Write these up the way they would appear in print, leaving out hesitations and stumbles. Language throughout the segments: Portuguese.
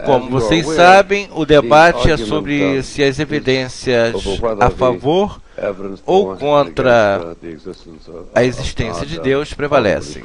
Como vocês sabem, o debate é sobre se as evidências a favor ou contra a existência de Deus prevalecem.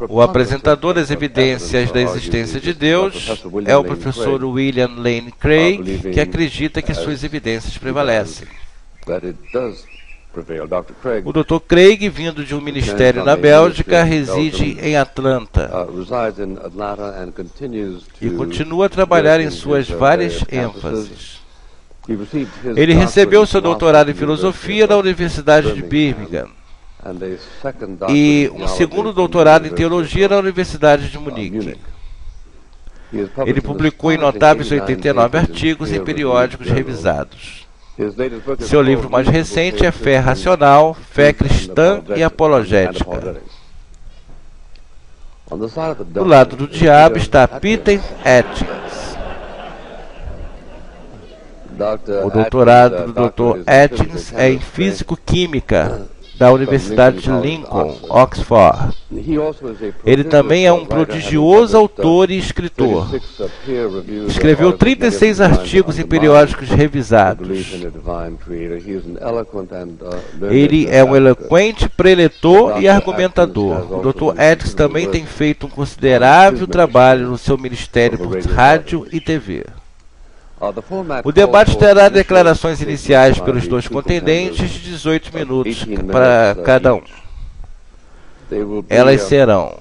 O apresentador das evidências da existência de Deus é o professor William Lane Craig, que acredita que suas evidências prevalecem. O Dr. Craig, vindo de um ministério na Bélgica, reside em Atlanta e continua a trabalhar em suas várias ênfases. Ele recebeu seu doutorado em filosofia da Universidade de Birmingham e um segundo doutorado em teologia na Universidade de Munique. Ele publicou em notáveis 89 artigos em periódicos revisados. Seu livro mais recente é Fé Racional, Fé Cristã e Apologética. Do lado do diabo está Peter Atkins. O doutorado do Dr. Atkins é em Físico-Química da Universidade de Lincoln, Oxford. Ele também é um prodigioso autor e escritor. Escreveu 36 artigos em periódicos revisados. Ele é um eloquente preletor e argumentador. O Dr. Atkins também tem feito um considerável trabalho no seu ministério por rádio e TV. O debate terá declarações iniciais pelos dois contendentes de 18 minutos para cada um. Elas serão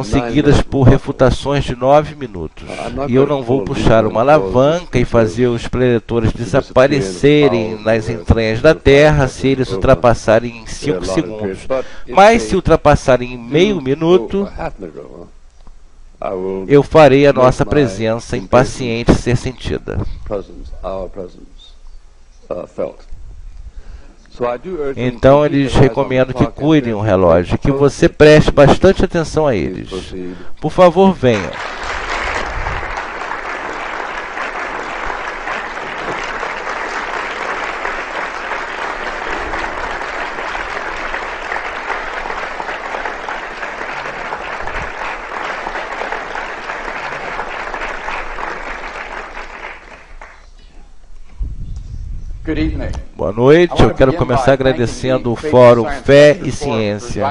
seguidas por refutações de 9 minutos. E eu não vou puxar uma alavanca e fazer os preletores desaparecerem nas entranhas da Terra se eles ultrapassarem em 5 segundos. Mas se ultrapassarem em meio minuto, eu farei a nossa presença impaciente ser sentida. Então, eles recomendam que cuidem o relógio, que você preste bastante atenção a eles. Por favor, venham. Boa noite, eu quero começar agradecendo o Fórum Fé e Ciência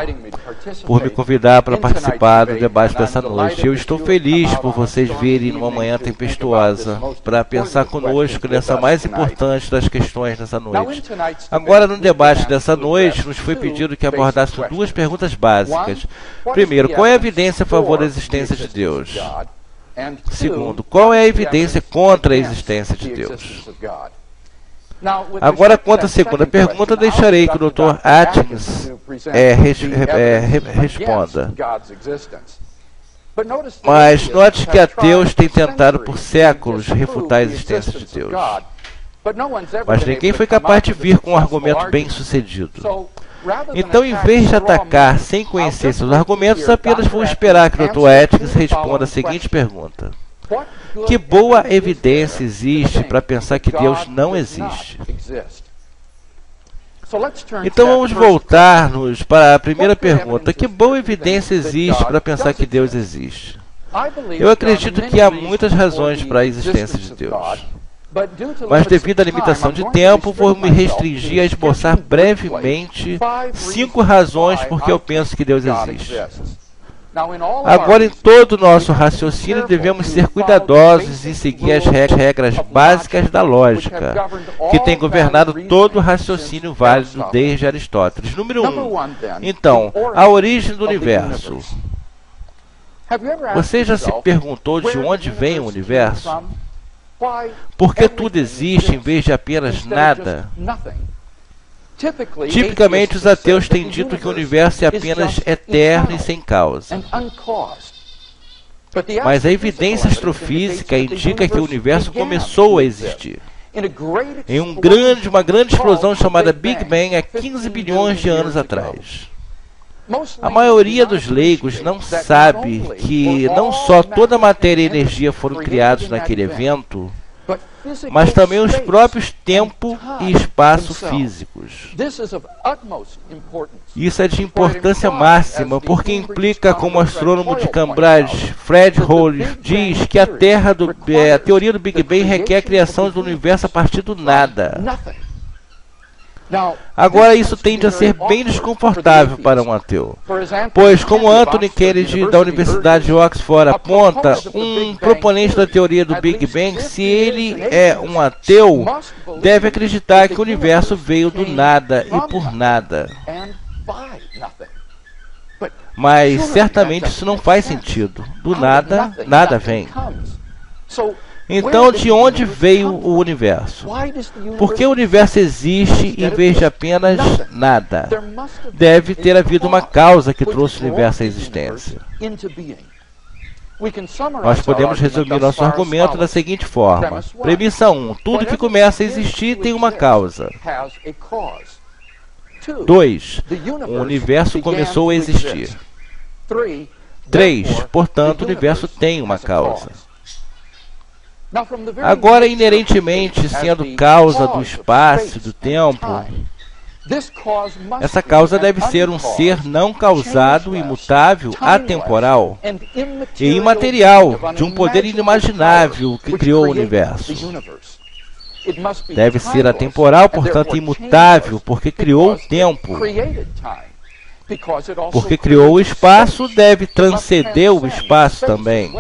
por me convidar para participar do debate dessa noite. Eu estou feliz por vocês virem numa manhã tempestuosa para pensar conosco nessa mais importante das questões dessa noite. Agora, no debate dessa noite, nos foi pedido que abordássemos 2 perguntas básicas. Primeiro, qual é a evidência a favor da existência de Deus? Segundo, qual é a evidência contra a existência de Deus? Agora, quanto à segunda pergunta, deixarei que o Dr. Atkins responda. Mas note que ateus têm tentado por séculos refutar a existência de Deus. Mas ninguém foi capaz de vir com um argumento bem-sucedido. Então, em vez de atacar sem conhecer seus argumentos, apenas vou esperar que o Dr. Atkins responda a seguinte pergunta. Que boa evidência existe para pensar que Deus não existe? Então vamos voltar-nos para a primeira pergunta. Que boa evidência existe para pensar que Deus existe? Eu acredito que há muitas razões para a existência de Deus. Mas devido à limitação de tempo, vou me restringir a esboçar brevemente 5 razões por que eu penso que Deus existe. Agora, em todo o nosso raciocínio, devemos ser cuidadosos em seguir as regras básicas da lógica, que tem governado todo o raciocínio válido desde Aristóteles. Número 1. Então, a origem do universo. Você já se perguntou de onde vem o universo? Por que tudo existe em vez de apenas nada? Tipicamente, os ateus têm dito que o universo é apenas eterno e sem causa. Mas a evidência astrofísica indica que o universo começou a existir em uma grande explosão chamada Big Bang há 15 bilhões de anos atrás. A maioria dos leigos não sabe que não só toda a matéria e energia foram criados naquele evento, mas também os próprios tempo e espaço físicos. Isso é de importância máxima, porque implica, como o astrônomo de Cambridge, Fred Hoyle, diz que a teoria do Big Bang requer a criação do universo a partir do nada. Agora, isso tende a ser bem desconfortável para um ateu, pois, como Anthony Kennedy, da Universidade de Oxford, aponta, um proponente da teoria do Big Bang, se ele é um ateu, deve acreditar que o universo veio do nada e por nada. Mas, certamente, isso não faz sentido. Do nada, nada vem. Então, de onde veio o universo? Por que o universo existe em vez de apenas nada? Deve ter havido uma causa que trouxe o universo à existência. Nós podemos resumir nosso argumento da seguinte forma. Premissa 1. Tudo que começa a existir tem uma causa. 2. O universo começou a existir. 3. Portanto, o universo tem uma causa. Agora, inerentemente, sendo causa do espaço e do tempo, essa causa deve ser um ser não causado, imutável, atemporal e imaterial, de um poder inimaginável que criou o universo. Deve ser atemporal, portanto imutável, porque criou o tempo. Porque criou o espaço, deve transcender o espaço também.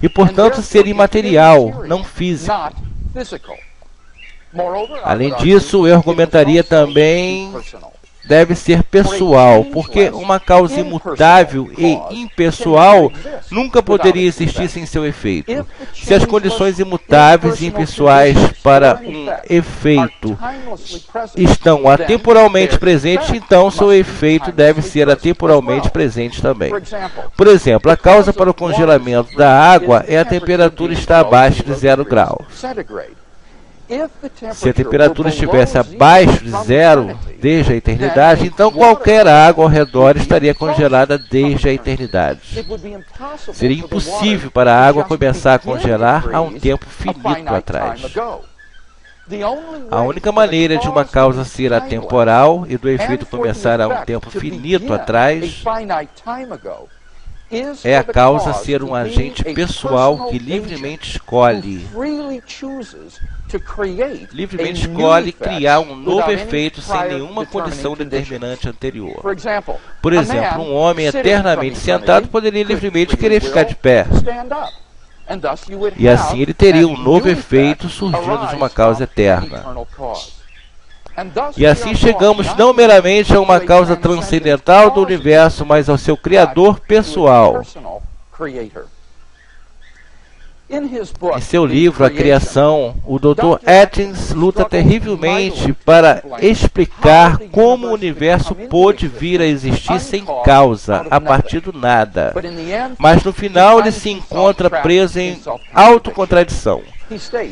E, portanto, ser imaterial, não físico. Além disso, eu argumentaria também deve ser pessoal, porque uma causa imutável e impessoal nunca poderia existir sem seu efeito. Se as condições imutáveis e impessoais para um efeito estão atemporalmente presentes, então seu efeito deve ser atemporalmente presente também. Por exemplo, a causa para o congelamento da água é a temperatura estar abaixo de 0 graus. Se a temperatura estivesse abaixo de 0 desde a eternidade, então qualquer água ao redor estaria congelada desde a eternidade. Seria impossível para a água começar a congelar há um tempo finito atrás. A única maneira de uma causa ser atemporal e do efeito começar há um tempo finito atrás é a causa ser um agente pessoal que livremente escolhe criar um novo efeito sem nenhuma condição determinante anterior. Por exemplo, um homem eternamente sentado poderia livremente querer ficar de pé. E assim ele teria um novo efeito surgindo de uma causa eterna. E assim chegamos não meramente a uma causa transcendental do universo, mas ao seu criador pessoal. Em seu livro, A Criação, o Dr. Atkins luta terrivelmente para explicar como o universo pôde vir a existir sem causa, a partir do nada. Mas no final ele se encontra preso em autocontradição.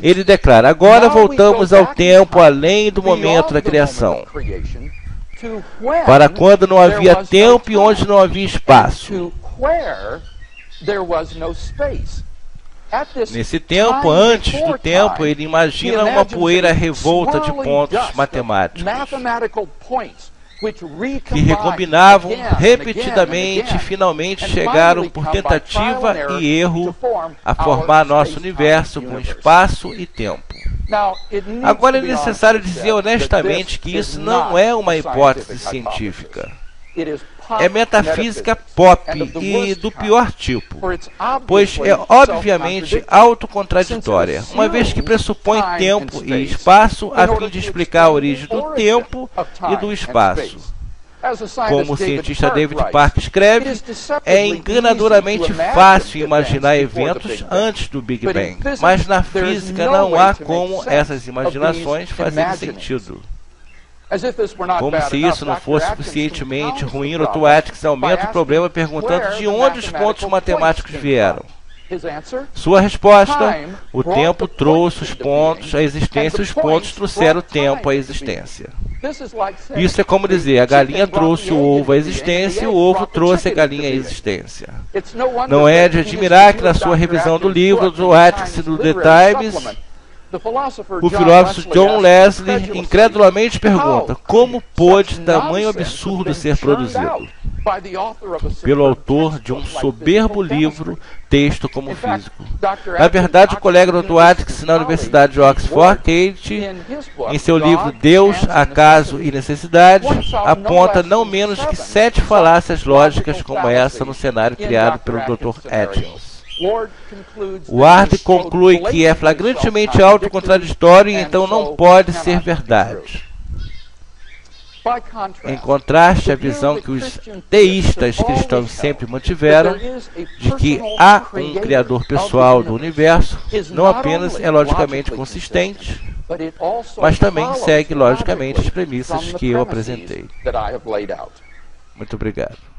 Ele declara, agora voltamos ao tempo além do momento da criação, para quando não havia tempo e onde não havia espaço. Nesse tempo, antes do tempo, ele imagina uma poeira revolta de pontos matemáticos que recombinavam repetidamente e finalmente chegaram por tentativa e erro a formar nosso universo com espaço e tempo. Agora é necessário dizer honestamente que isso não é uma hipótese científica. É metafísica pop e do pior tipo, pois é obviamente autocontraditória, uma vez que pressupõe tempo e espaço a fim de explicar a origem do tempo e do espaço. Como o cientista David Park escreve, é enganadoramente fácil imaginar eventos antes do Big Bang, mas na física não há como essas imaginações fazerem sentido. Como se isso não fosse suficientemente ruim, o Dr. Atkins aumenta o problema perguntando de onde os pontos matemáticos vieram. Sua resposta: o tempo trouxe os pontos à existência e os pontos trouxeram o tempo à existência. Isso é como dizer, a galinha trouxe o ovo à existência e o ovo trouxe a galinha à existência. Não é de admirar que na sua revisão do livro do Atkins do The Times, O filósofo John Leslie incredulamente pergunta: como pôde tamanho absurdo ser produzido? Pelo autor de um soberbo livro, texto como físico. Na verdade, o colega Dr. Atkins, na Universidade de Oxford, Kate, em seu livro Deus, Acaso e Necessidade, aponta não menos que 7 falácias lógicas como essa no cenário criado pelo Dr. Atkins. Ward conclui que é flagrantemente autocontradistório e então não pode ser verdade. Em contraste à visão que os teístas cristãos sempre mantiveram, de que há um criador pessoal do universo, não apenas é logicamente consistente, mas também segue logicamente as premissas que eu apresentei. Muito obrigado.